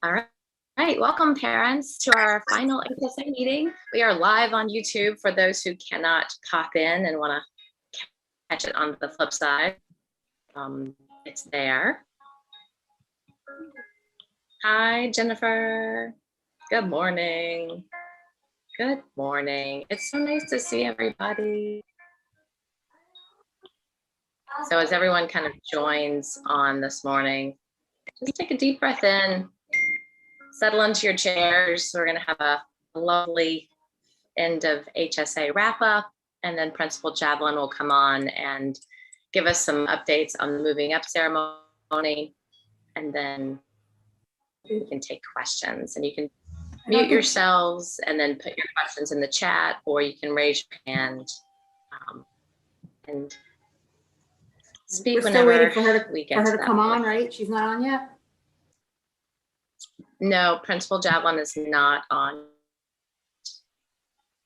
All right, welcome parents to our final HSA meeting. We are live on YouTube for those who cannot pop in and want to catch it on the flip side. It's there. Hi, Jennifer. Good morning. Good morning. It's so nice to see everybody. So as everyone kind of joins on this morning, just take a deep breath in, settle into your chairs. We're gonna have a lovely end of HSA wrap up, and then Principal Javelin will come on and give us some updates on the moving up ceremony, and then we can take questions, and you can mute yourselves and then put your questions in the chat, or you can raise your hand and speak. We're still waiting for her to come on, right? She's not on yet? No, Principal Javelin is not on.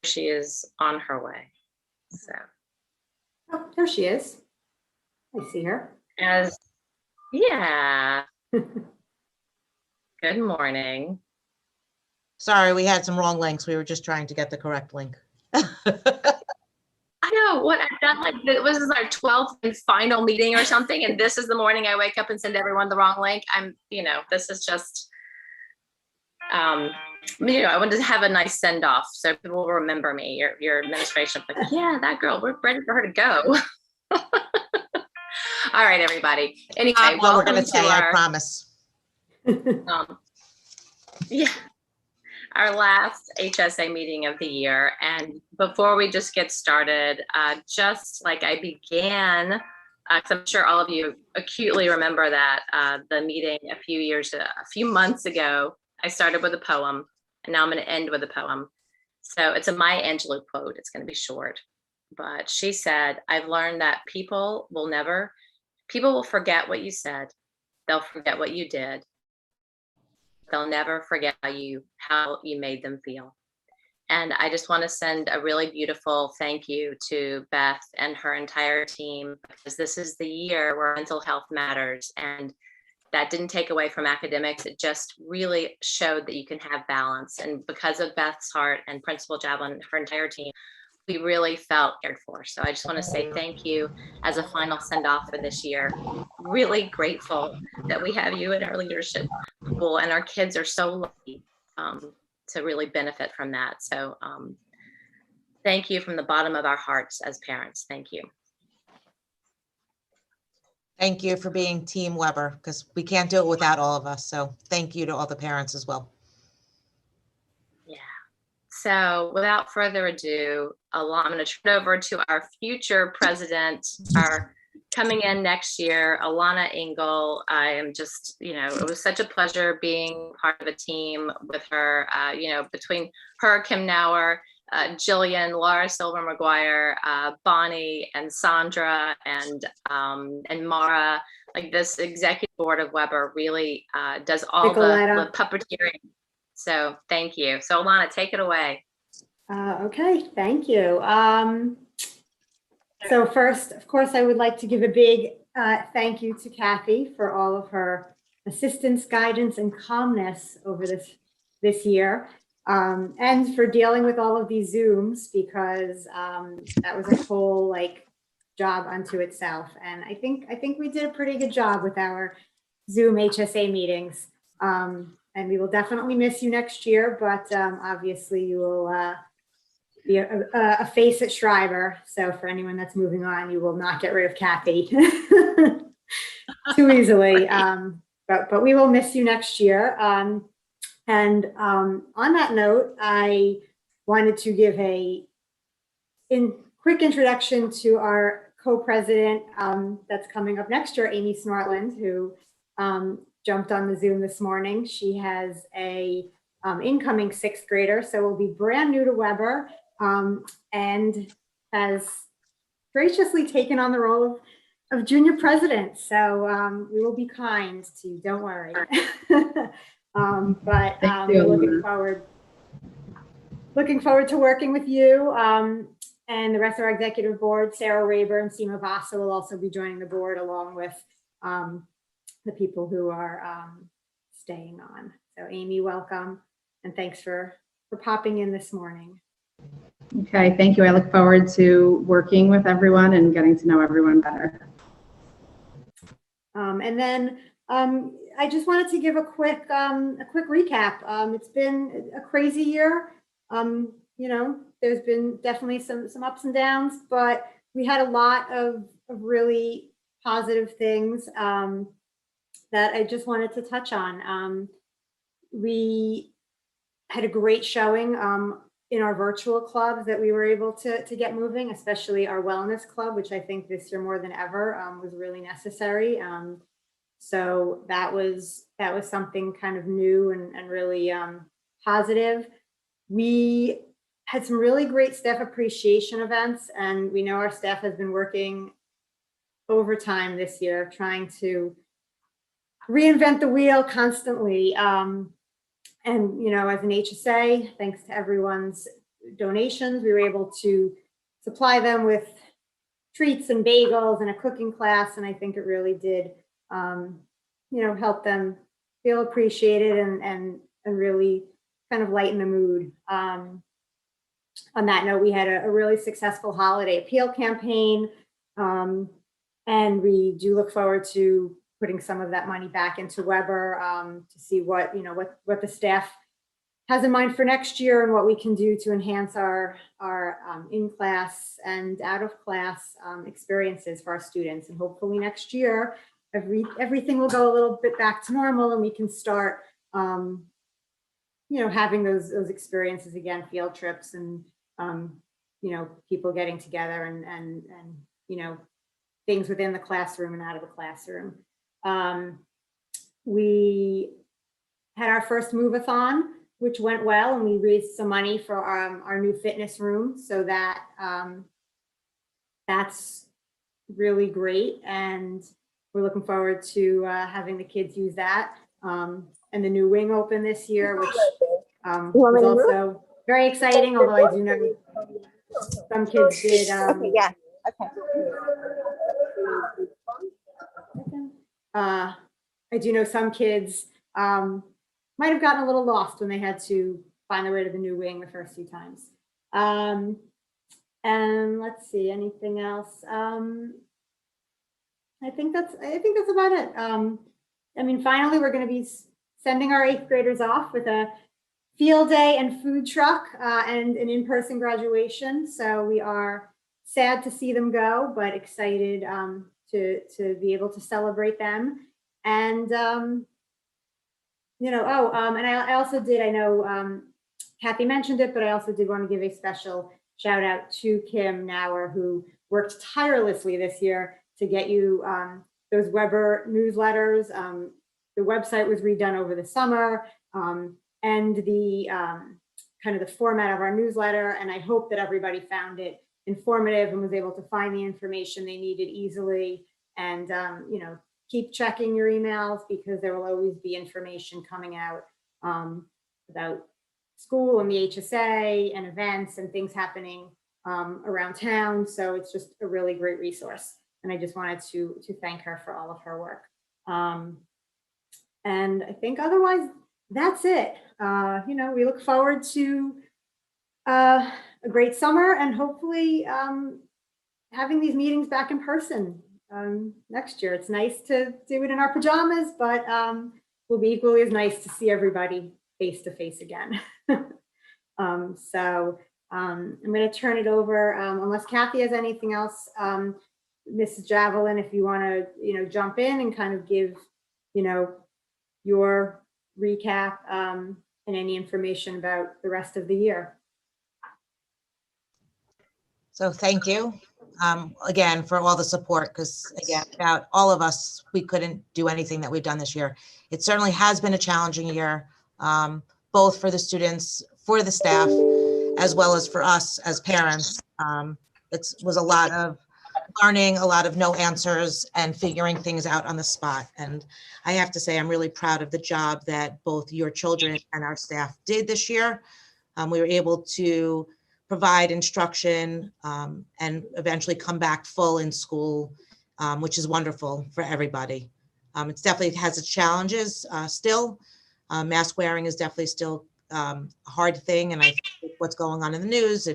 She is on her way. So. Oh, there she is. I see her. Yeah. Good morning. Sorry, we had some wrong links. We were just trying to get the correct link. I know what I've done. Like, this is our 12th and final meeting or something, and this is the morning I wake up and send everyone the wrong link. This is just, I wanted to have a nice send off so people will remember me. Your administration, like, yeah, that girl. We're ready for her to go. All right, everybody. Anyway, well, we're going to say, I promise. Yeah. Our last HSA meeting of the year. And before we just get started, just like I began, I'm sure all of you acutely remember that the meeting a few months ago, I started with a poem, and now I'm going to end with a poem. So it's a Maya Angelou quote. It's going to be short, but she said, I've learned that people will forget what you said. They'll forget what you did. They'll never forget how you made them feel. And I just want to send a really beautiful thank you to Beth and her entire team, because this is the year where mental health matters. And that didn't take away from academics. It just really showed that you can have balance. And because of Beth's heart and Principal Javelin and her entire team, we really felt cared for. So I just want to say thank you as a final send off for this year. Really grateful that we have you in our leadership pool, and our kids are so lucky to really benefit from that. So thank you from the bottom of our hearts as parents. Thank you. Thank you for being Team Weber, because we can't do it without all of us. So thank you to all the parents as well. Yeah. So without further ado, I'm going to turn it over to our future president, our coming in next year, Alana Engel. I am just, it was such a pleasure being part of a team with her, between her, Kim Nauer, Jillian, Laura Silver McGuire, Bonnie and Sandra and Mara. Like, this executive board of Weber really does all the puppeteering. So thank you. So Alana, take it away. Okay, thank you. So first, of course, I would like to give a big thank you to Kathy for all of her assistance, guidance, and calmness over this year, and for dealing with all of these Zooms, because that was a whole job unto itself. And I think we did a pretty good job with our Zoom HSA meetings. And we will definitely miss you next year, but obviously you will be a face at Schreiber. So for anyone that's moving on, you will not get rid of Kathy too easily. But we will miss you next year. And on that note, I wanted to give a quick introduction to our co-president that's coming up next year, Amy Snortland, who jumped on the Zoom this morning. She has a incoming 6th grader, so will be brand new to Weber, and has graciously taken on the role of junior president. So we will be kind to you, don't worry. But we're looking forward to working with you and the rest of our executive board. Sarah Raber and Seema Vasa will also be joining the board, along with the people who are staying on. So Amy, welcome, and thanks for popping in this morning. Okay, thank you. I look forward to working with everyone and getting to know everyone better. And then I just wanted to give a quick recap. It's been a crazy year. You know, there's been definitely some ups and downs, but we had a lot of really positive things that I just wanted to touch on. We had a great showing in our virtual clubs that we were able to get moving, especially our wellness club, which I think this year more than ever was really necessary. So that was something kind of new and really positive. We had some really great staff appreciation events, and we know our staff has been working overtime this year, trying to reinvent the wheel constantly. And, you know, as an HSA, thanks to everyone's donations, we were able to supply them with treats and bagels and a cooking class. And I think it really did, you know, help them feel appreciated and really kind of lighten the mood. On that note, we had a really successful holiday appeal campaign. And we do look forward to putting some of that money back into Weber to see what, you know, what the staff has in mind for next year and what we can do to enhance our in-class and out-of-class experiences for our students. And hopefully next year, everything will go a little bit back to normal and we can start, you know, having those experiences again, field trips and, you know, people getting together and you know, things within the classroom and out of the classroom. We had our first move-a-thon, which went well, and we raised some money for our new fitness room. So that that's really great, and we're looking forward to having the kids use that. And the new wing open this year, which was also very exciting. Although I do know some kids did. Yeah. Okay. I do know some kids might have gotten a little lost when they had to find their way to the new wing the first few times. And let's see, anything else? I think that's about it. I mean, finally, we're going to be sending our 8th graders off with a field day and food truck and an in-person graduation. So we are sad to see them go, but excited to be able to celebrate them. And you know, and I also did, I know Kathy mentioned it, but I also did want to give a special shout out to Kim Nauer, who worked tirelessly this year to get you those Weber newsletters. The website was redone over the summer, and the kind of the format of our newsletter. And I hope that everybody found it informative and was able to find the information they needed easily. And, you know, keep checking your emails because there will always be information coming out about school and the HSA and events and things happening around town. So it's just a really great resource. And I just wanted to thank her for all of her work. And I think otherwise, that's it. You know, we look forward to a great summer and hopefully having these meetings back in person next year. It's nice to do it in our pajamas, but will be equally as nice to see everybody face to face again. So I'm going to turn it over unless Kathy has anything else. Mrs. Javelin, if you want to, you know, jump in and kind of give, you know, your recap and any information about the rest of the year. So thank you again for all the support, because again, without all of us, we couldn't do anything that we've done this year. It certainly has been a challenging year, both for the students, for the staff, as well as for us as parents. It was a lot of learning, a lot of no answers and figuring things out on the spot. And I have to say, I'm really proud of the job that both your children and our staff did this year. We were able to provide instruction and eventually come back full in school, which is wonderful for everybody. It definitely has its challenges still, Mask wearing is definitely still a hard thing. And I think what's going on in the news,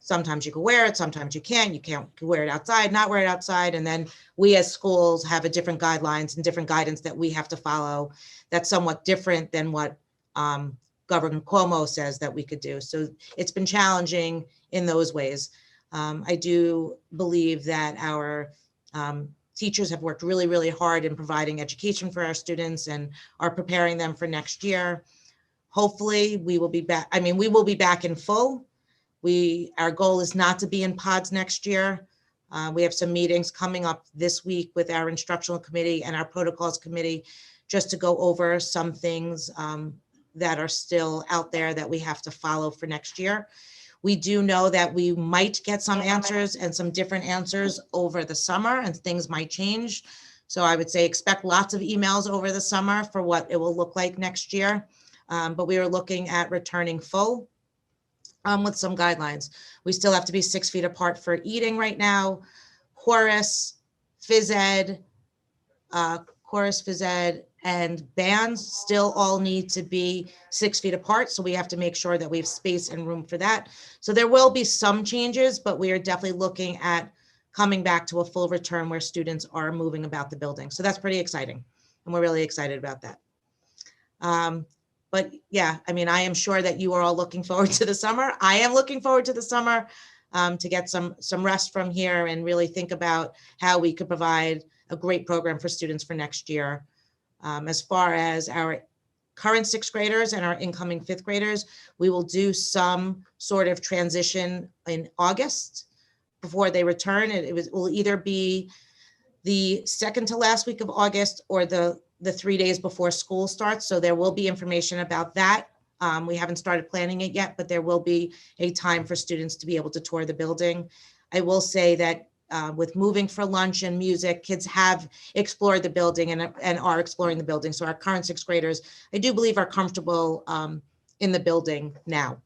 sometimes you can wear it, sometimes you can't wear it outside, not wear it outside. And then we as schools have a different guidelines and different guidance that we have to follow. That's somewhat different than what Governor Cuomo says that we could do. So it's been challenging in those ways. I do believe that our teachers have worked really, really hard in providing education for our students and are preparing them for next year. Hopefully we will be back. I mean, we will be back in full. Our goal is not to be in pods next year. We have some meetings coming up this week with our instructional committee and our protocols committee, just to go over some things that are still out there that we have to follow for next year. We do know that we might get some answers and some different answers over the summer, and things might change. So I would say expect lots of emails over the summer for what it will look like next year. But we are looking at returning full with some guidelines. We still have to be 6 feet apart for eating right now. Chorus, phys ed, and bands still all need to be 6 feet apart. So we have to make sure that we have space and room for that. So there will be some changes, but we are definitely looking at coming back to a full return where students are moving about the building. So that's pretty exciting. And we're really excited about that. But yeah, I mean, I am sure that you are all looking forward to the summer. I am looking forward to the summer to get some rest from here and really think about how we could provide a great program for students for next year. As far as our current 6th graders and our incoming 5th graders, we will do some sort of transition in August before they return. It will either be the second to last week of August or the 3 days before school starts. So there will be information about that. We haven't started planning it yet, but there will be a time for students to be able to tour the building. I will say that with moving for lunch and music, kids have explored the building and are exploring the building. So our current 6th graders, I do believe, are comfortable in the building now.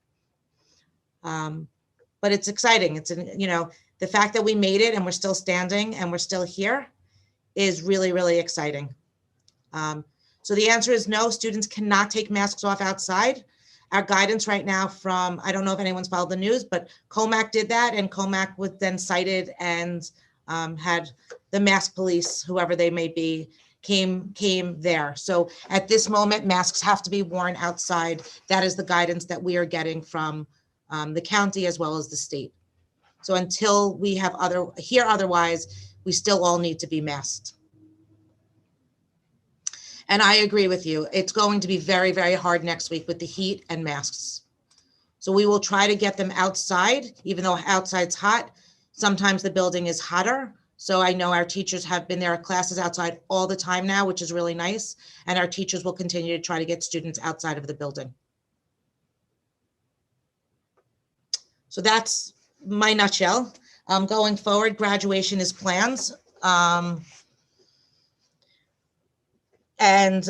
But it's exciting. It's, the fact that we made it and we're still standing and we're still here is really, really exciting. So the answer is no, students cannot take masks off outside. Our guidance right now from, I don't know if anyone's followed the news, but COMAC did that, and COMAC was then cited and had the mask police, whoever they may be, came there. So at this moment, masks have to be worn outside. That is the guidance that we are getting from the county as well as the state. So until we have otherwise, we still all need to be masked. And I agree with you. It's going to be very, very hard next week with the heat and masks. So we will try to get them outside, even though outside's hot. Sometimes the building is hotter. So I know our teachers have been there at classes outside all the time now, which is really nice. And our teachers will continue to try to get students outside of the building. So that's my nutshell. Going forward, graduation is plans. And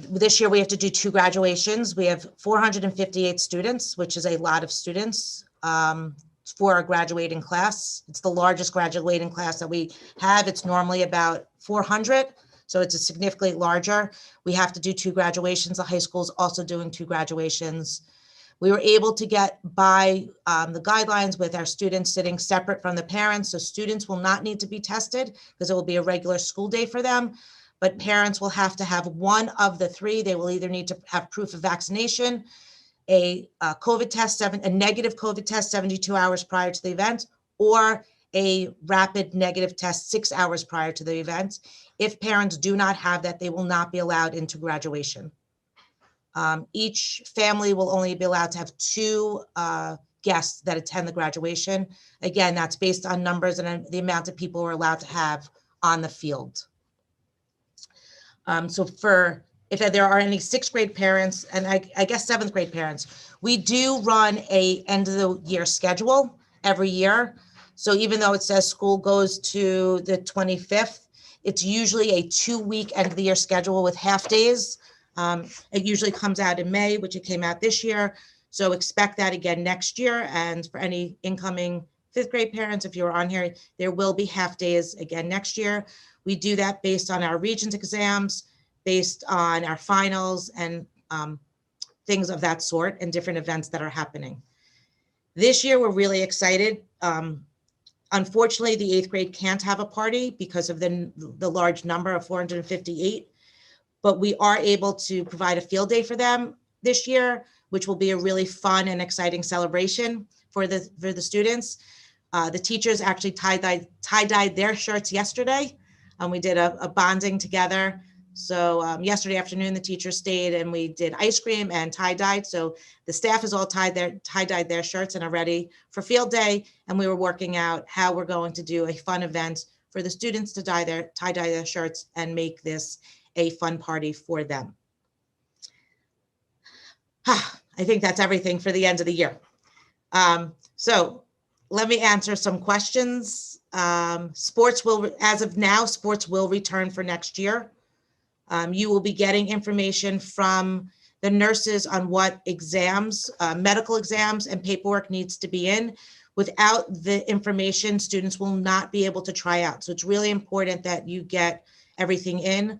this year we have to do 2 graduations. We have 458 students, which is a lot of students for a graduating class. It's the largest graduating class that we have. It's normally about 400, so it's a significantly larger. We have to do 2 graduations. The high school is also doing 2 graduations. We were able to get by the guidelines with our students sitting separate from the parents, so students will not need to be tested because it will be a regular school day for them. But parents will have to have one of the 3. They will either need to have proof of vaccination, a COVID test, a negative COVID test 72 hours prior to the event, or a rapid negative test 6 hours prior to the event. If parents do not have that, they will not be allowed into graduation. Each family will only be allowed to have 2 guests that attend the graduation. Again, that's based on numbers and the amount of people we're allowed to have on the field. So if there are any 6th grade parents, and I guess 7th grade parents, we do run a end of the year schedule every year. So even though it says school goes to the 25th, it's usually a 2-week end of the year schedule with half days. It usually comes out in May, which it came out this year. So expect that again next year. And for any incoming 5th grade parents, if you're on here, there will be half days again next year. We do that based on our Regents exams, based on our finals, and things of that sort and different events that are happening. This year, we're really excited. Unfortunately, the 8th grade can't have a party because of the large number of 458, but we are able to provide a field day for them this year, which will be a really fun and exciting celebration for the students. The teachers actually tie-dyed their shirts yesterday, and we did a bonding together. So yesterday afternoon, the teachers stayed and we did ice cream and tie-dyed. So the staff is all tie-dyed their shirts and are ready for field day. And we were working out how we're going to do a fun event for the students to tie-dye their shirts and make this a fun party for them. I think that's everything for the end of the year. So let me answer some questions. Sports will, as of now, sports will return for next year. You will be getting information from the nurses on what exams, medical exams and paperwork needs to be in. Without the information, students will not be able to try out. So it's really important that you get everything in.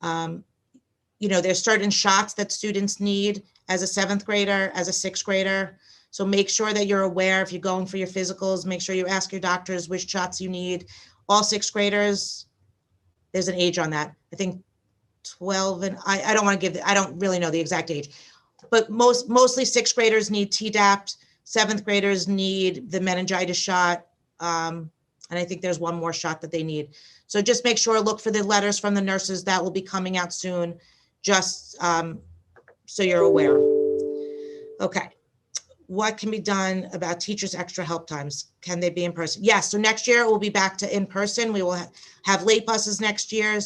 You know, there's certain shots that students need as a 7th grader, as a 6th grader. So make sure that you're aware if you're going for your physicals, make sure you ask your doctors which shots you need. All 6th graders, there's an age on that. I think 12 and I don't want to give, I don't really know the exact age, but mostly 6th graders need Tdap, 7th graders need the meningitis shot. And I think there's one more shot that they need. So just make sure, look for the letters from the nurses that will be coming out soon, just so you're aware. Okay. What can be done about teachers' extra help times? Can they be in person? Yes. So next year we'll be back to in person. We will have late buses next year.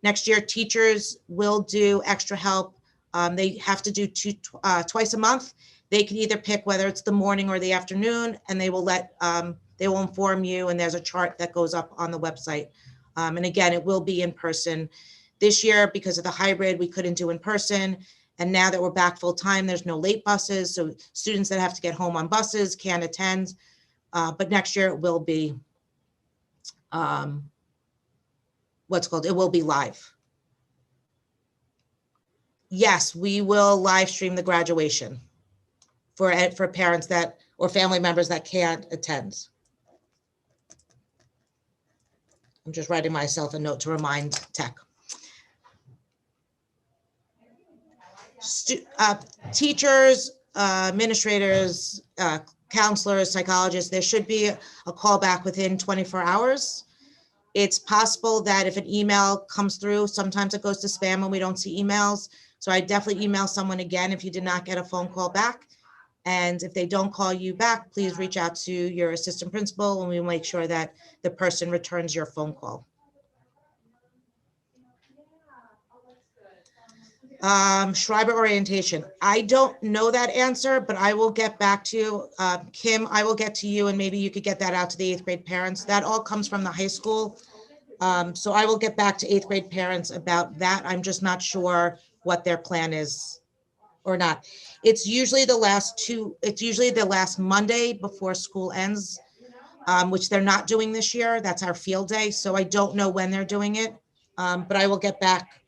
Next year, teachers will do extra help. They have to do twice a month. They can either pick whether it's the morning or the afternoon, and they will inform you. And there's a chart that goes up on the website. And again, it will be in person. This year, because of the hybrid, we couldn't do in person. And now that we're back full time, there's no late buses. So students that have to get home on buses can't attend. But next year it will be, it will be live. Yes, we will live stream the graduation for parents that, or family members that can't attend. I'm just writing myself a note to remind tech. Teachers, administrators, counselors, psychologists, there should be a call back within 24 hours. It's possible that if an email comes through, sometimes it goes to spam and we don't see emails. So I definitely email someone again if you did not get a phone call back. And if they don't call you back, please reach out to your assistant principal and we will make sure that the person returns your phone call. Schreiber orientation. I don't know that answer, but I will get back to you. Kim, I will get to you and maybe you could get that out to the 8th grade parents. That all comes from the high school. So I will get back to 8th grade parents about that. I'm just not sure what their plan is or not. It's usually the last Monday before school ends, which they're not doing this year. That's our field day. So I don't know when they're doing it, but I will get back.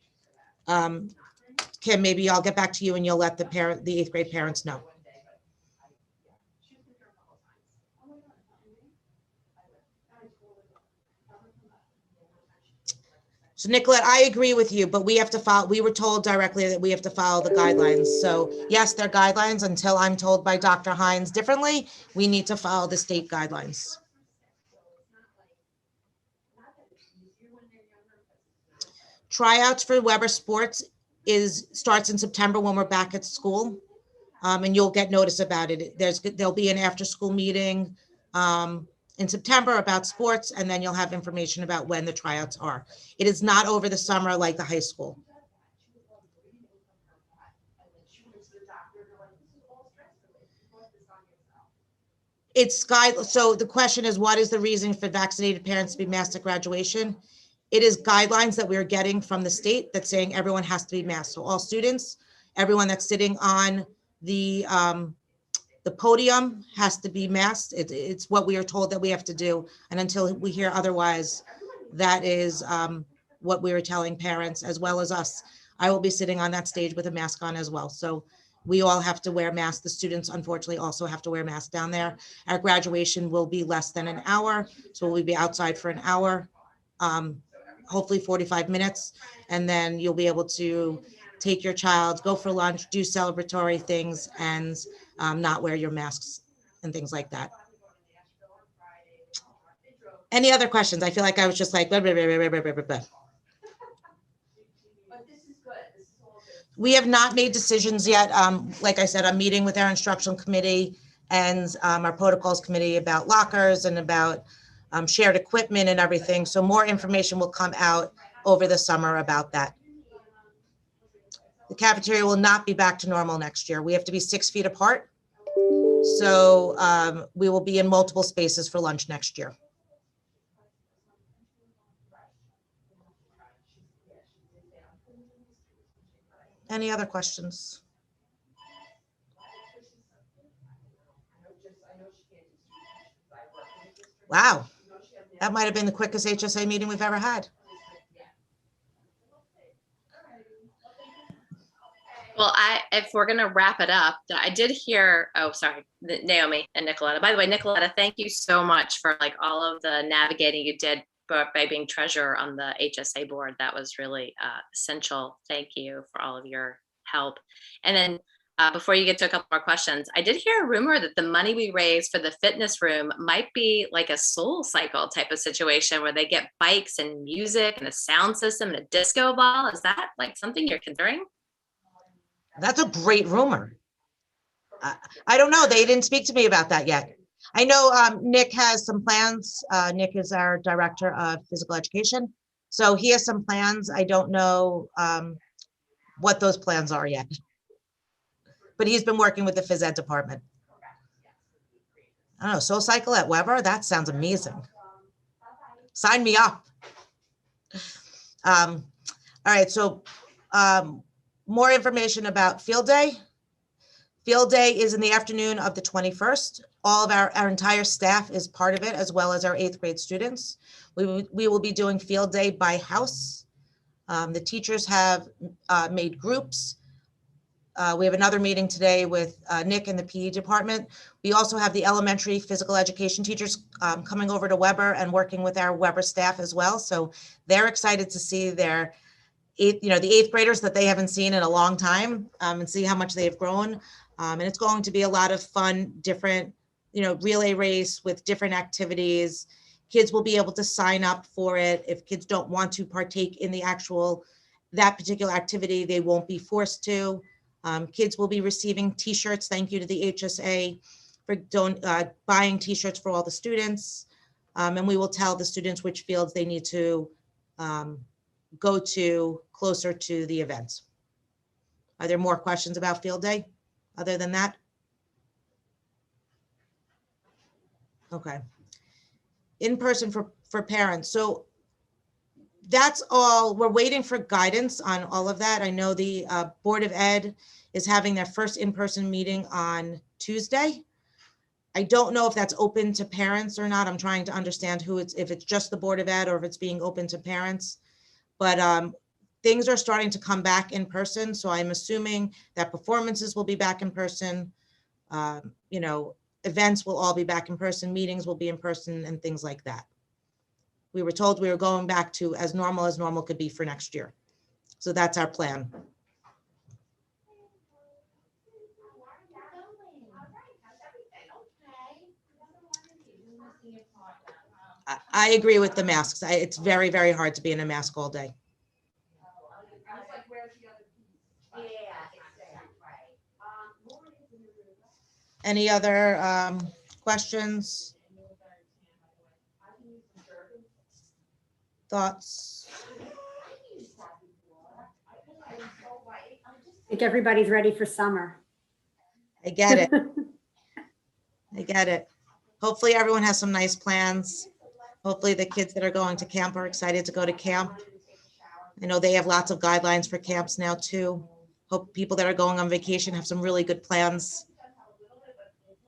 Kim, maybe I'll get back to you and you'll let the 8th grade parents know. So Nicolette, I agree with you, but we have to follow, we were told directly that we have to follow the guidelines. So yes, they're guidelines until I'm told by Dr. Hines differently, we need to follow the state guidelines. Tryouts for Weber Sports starts in September when we're back at school. And you'll get notice about it. There'll be an after school meeting in September about sports, and then you'll have information about when the tryouts are. It is not over the summer like the high school. So the question is, what is the reason for vaccinated parents to be masked at graduation? It is guidelines that we're getting from the state that's saying everyone has to be masked. So all students, everyone that's sitting on the podium has to be masked. It's what we are told that we have to do. And until we hear otherwise, that is what we were telling parents as well as us. I will be sitting on that stage with a mask on as well. So We all have to wear masks. The students unfortunately also have to wear masks down there. Our graduation will be less than an hour, so we'll be outside for an hour, hopefully 45 minutes, and then you'll be able to take your child, go for lunch, do celebratory things, and not wear your masks and things like that. Any other questions? I feel like I was just like, blah, blah, blah, blah, blah, blah, blah. We have not made decisions yet. Like I said, I'm meeting with our instructional committee and our protocols committee about lockers and about shared equipment and everything. So more information will come out over the summer about that. The cafeteria will not be back to normal next year. We have to be 6 feet apart. So we will be in multiple spaces for lunch next year. Any other questions? Wow, that might have been the quickest HSA meeting we've ever had. Well, if we're going to wrap it up, I did hear, oh, sorry, Naomi and Nicoletta. By the way, Nicoletta, thank you so much for like all of the navigating you did by being treasurer on the HSA board. That was really essential. Thank you for all of your help. And then before you get to a couple more questions, I did hear a rumor that the money we raised for the fitness room might be like a Soul Cycle type of situation where they get bikes and music and a sound system and a disco ball. Is that like something you're considering? That's a great rumor. I don't know. They didn't speak to me about that yet. I know Nick has some plans. Nick is our director of physical education. So he has some plans. I don't know what those plans are yet. But he's been working with the phys ed department. I don't know, Soul Cycle at Weber? That sounds amazing. Sign me up. All right, so more information about Field Day. Field Day is in the afternoon of the 21st. All of our entire staff is part of it, as well as our 8th grade students. We will be doing Field Day by house. The teachers have made groups. We have another meeting today with Nick and the PE department. We also have the elementary physical education teachers coming over to Weber and working with our Weber staff as well. So they're excited to see their the 8th graders that they haven't seen in a long time and see how much they've grown. And it's going to be a lot of fun, different, relay race with different activities. Kids will be able to sign up for it. If kids don't want to partake in that particular activity, they won't be forced to. Kids will be receiving t-shirts. Thank you to the HSA for buying t-shirts for all the students. And we will tell the students which fields they need to go to closer to the event. Are there more questions about Field Day other than that? Okay. In person for parents. So that's all. We're waiting for guidance on all of that. I know the Board of Ed is having their first in-person meeting on Tuesday. I don't know if that's open to parents or not. I'm trying to understand if it's just the Board of Ed or if it's being open to parents. But things are starting to come back in person. So I'm assuming that performances will be back in person. Events will all be back in person. Meetings will be in person and things like that. We were told we were going back to as normal could be for next year. So that's our plan. I agree with the masks. It's very, very hard to be in a mask all day. Any other questions? Thoughts? I think everybody's ready for summer. I get it. I get it. Hopefully everyone has some nice plans. Hopefully the kids that are going to camp are excited to go to camp. I know they have lots of guidelines for camps now too. Hope people that are going on vacation have some really good plans.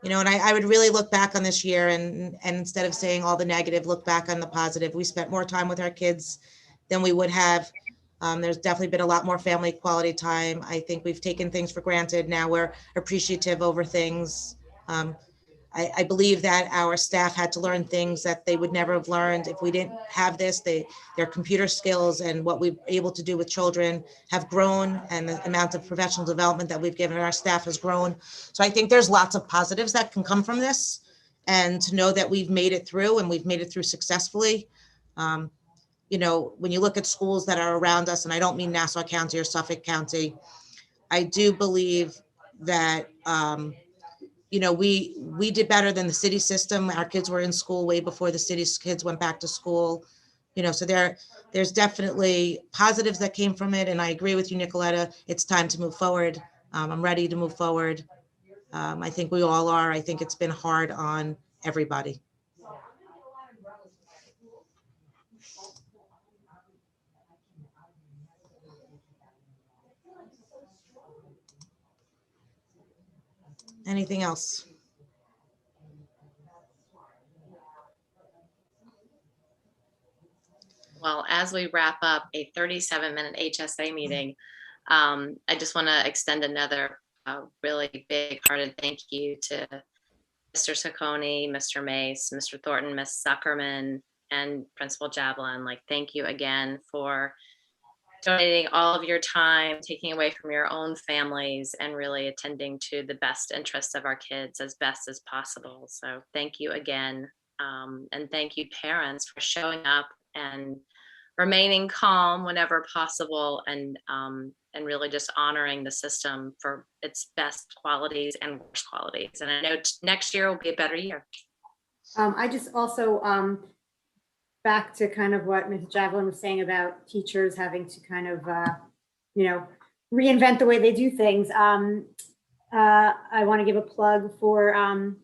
And I would really look back on this year and instead of saying all the negative, look back on the positive. We spent more time with our kids than we would have There's definitely been a lot more family quality time. I think we've taken things for granted. Now we're appreciative over things. I believe that our staff had to learn things that they would never have learned if we didn't have this. Their computer skills and what we're able to do with children have grown, and the amount of professional development that we've given our staff has grown. So I think there's lots of positives that can come from this, and to know that we've made it through and we've made it through successfully. You know, when you look at schools that are around us, and I don't mean Nassau County or Suffolk County, I do believe that, you know, we did better than the city system. Our kids were in school way before the city's kids went back to school. You know, so there's definitely positives that came from it. And I agree with you, Nicoletta. It's time to move forward. I'm ready to move forward. I think we all are. I think it's been hard on everybody. Anything else? Well, as we wrap up a 37-minute HSA meeting, I just want to extend another really big-hearted thank you to Mr. Saccone, Mr. Mace, Mr. Thornton, Ms. Zuckerman, and Principal Javelin. Like, thank you again for donating all of your time, taking away from your own families, and really attending to the best interests of our kids as best as possible. So thank you again. And thank you, parents, for showing up and remaining calm whenever possible, and really just honoring the system for its best qualities and worst qualities. And I know next year will be a better year. I just also, back to kind of what Ms. Javelin was saying about teachers having to kind of, you know, reinvent the way they do things. I want to give a plug for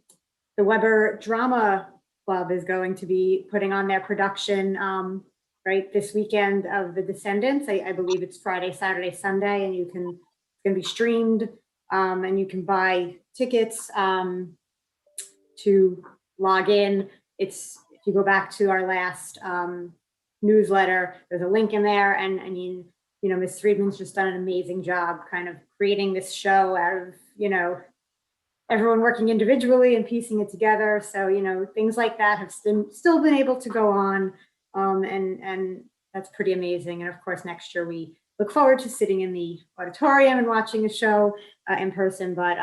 the Weber Drama Club is going to be putting on their production right this weekend of The Descendants. I believe it's Friday, Saturday, Sunday, and it's going to be streamed, and you can buy tickets to log in. If you go back to our last newsletter, there's a link in there, and I mean, you know, Ms. Friedman's just done an amazing job kind of creating this show out of, you know, everyone working individually and piecing it together. So, you know, things like that have still been able to go on. And that's pretty amazing. And of course, next year we look forward to sitting in the auditorium and watching a show in person. But,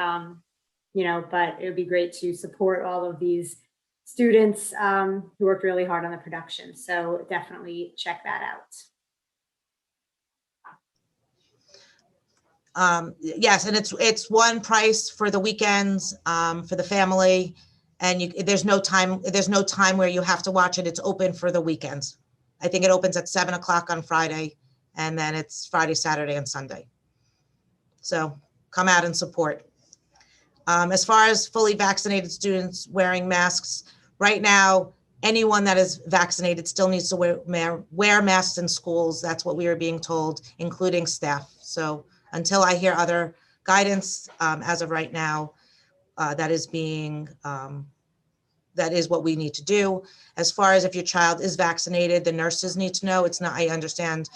you know, but it would be great to support all of these students who worked really hard on the production. So definitely check that out. Yes, and it's one price for the weekends, for the family, and there's no time where you have to watch it. It's open for the weekends. I think it opens at 7 o'clock on Friday, and then it's Friday, Saturday, and Sunday. So come out and support. As far as fully vaccinated students wearing masks, right now, anyone that is vaccinated still needs to wear masks in schools. That's what we are being told, including staff. So until I hear other guidance, as of right now, that is what we need to do. As far as if your child is vaccinated, the nurses need to know. It's not, I understand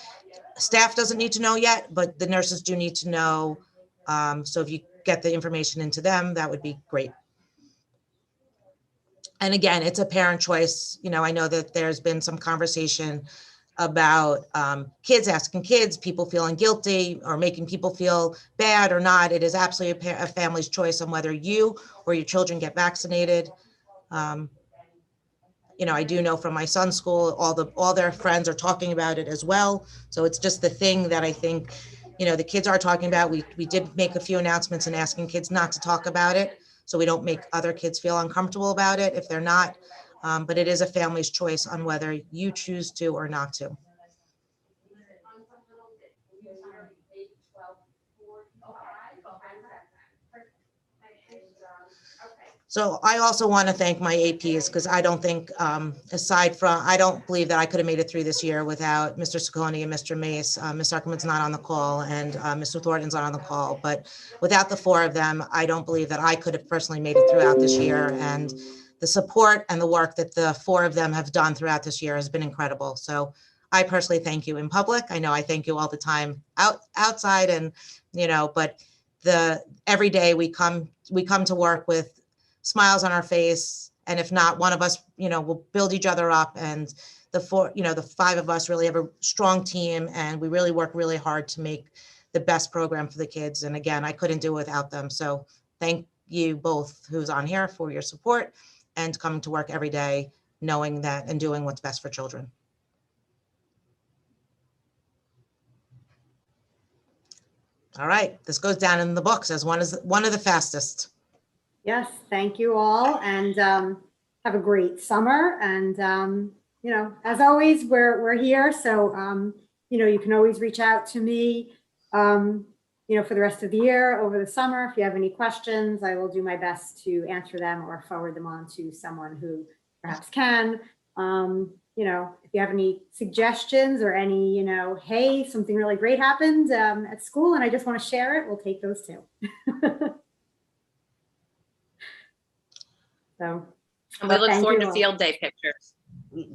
staff doesn't need to know yet, but the nurses do need to know. So if you get the information into them, that would be great. And again, it's a parent choice. You know, I know that there's been some conversation about kids asking kids, people feeling guilty or making people feel bad or not. It is absolutely a family's choice on whether you or your children get vaccinated. You know, I do know from my son's school, all their friends are talking about it as well. So it's just the thing that I think, you know, the kids are talking about. We did make a few announcements and asking kids not to talk about it, so we don't make other kids feel uncomfortable about it if they're not. But it is a family's choice on whether you choose to or not to. So I also want to thank my APs, because I don't think, I don't believe that I could have made it through this year without Mr. Saccone and Mr. Mace. Ms. Zuckerman's not on the call, and Mr. Thornton's not on the call. But without the four of them, I don't believe that I could have personally made it throughout this year. And the support and the work that the four of them have done throughout this year has been incredible. So I personally thank you in public. I know I thank you all the time outside and, but every day we come to work with smiles on our face. And if not, one of us, will build each other up, and the five of us really have a strong team, and we really work really hard to make the best program for the kids. And again, I couldn't do it without them. So thank you both who's on here for your support and coming to work every day, knowing that and doing what's best for children. All right, this goes down in the books as one of the fastest. Yes, thank you all, and have a great summer. And as always, we're here, so you can always reach out to me, for the rest of the year, over the summer. If you have any questions, I will do my best to answer them or forward them on to someone who perhaps can. If you have any suggestions or any, hey, something really great happened at school and I just want to share it, we'll take those too. So, And we look thank forward you to all. field day pictures.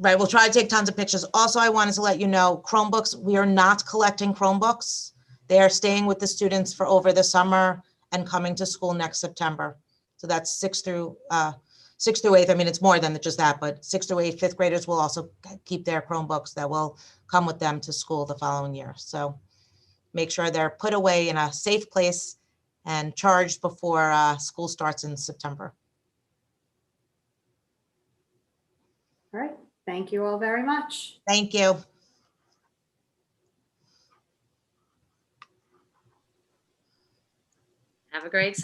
Right, we'll try to take tons of pictures. Also, I wanted to let you know, Chromebooks, we are not collecting Chromebooks. They are staying with the students for over the summer and coming to school next September. So that's 6th through 8th. I mean, it's more than just that, but 6th through 8th, 5th graders will also keep their Chromebooks that will come with them to school the following year. So make sure they're put away in a safe place and charged before school starts in September. All right. Thank you all very much. Thank you. Have a great summer.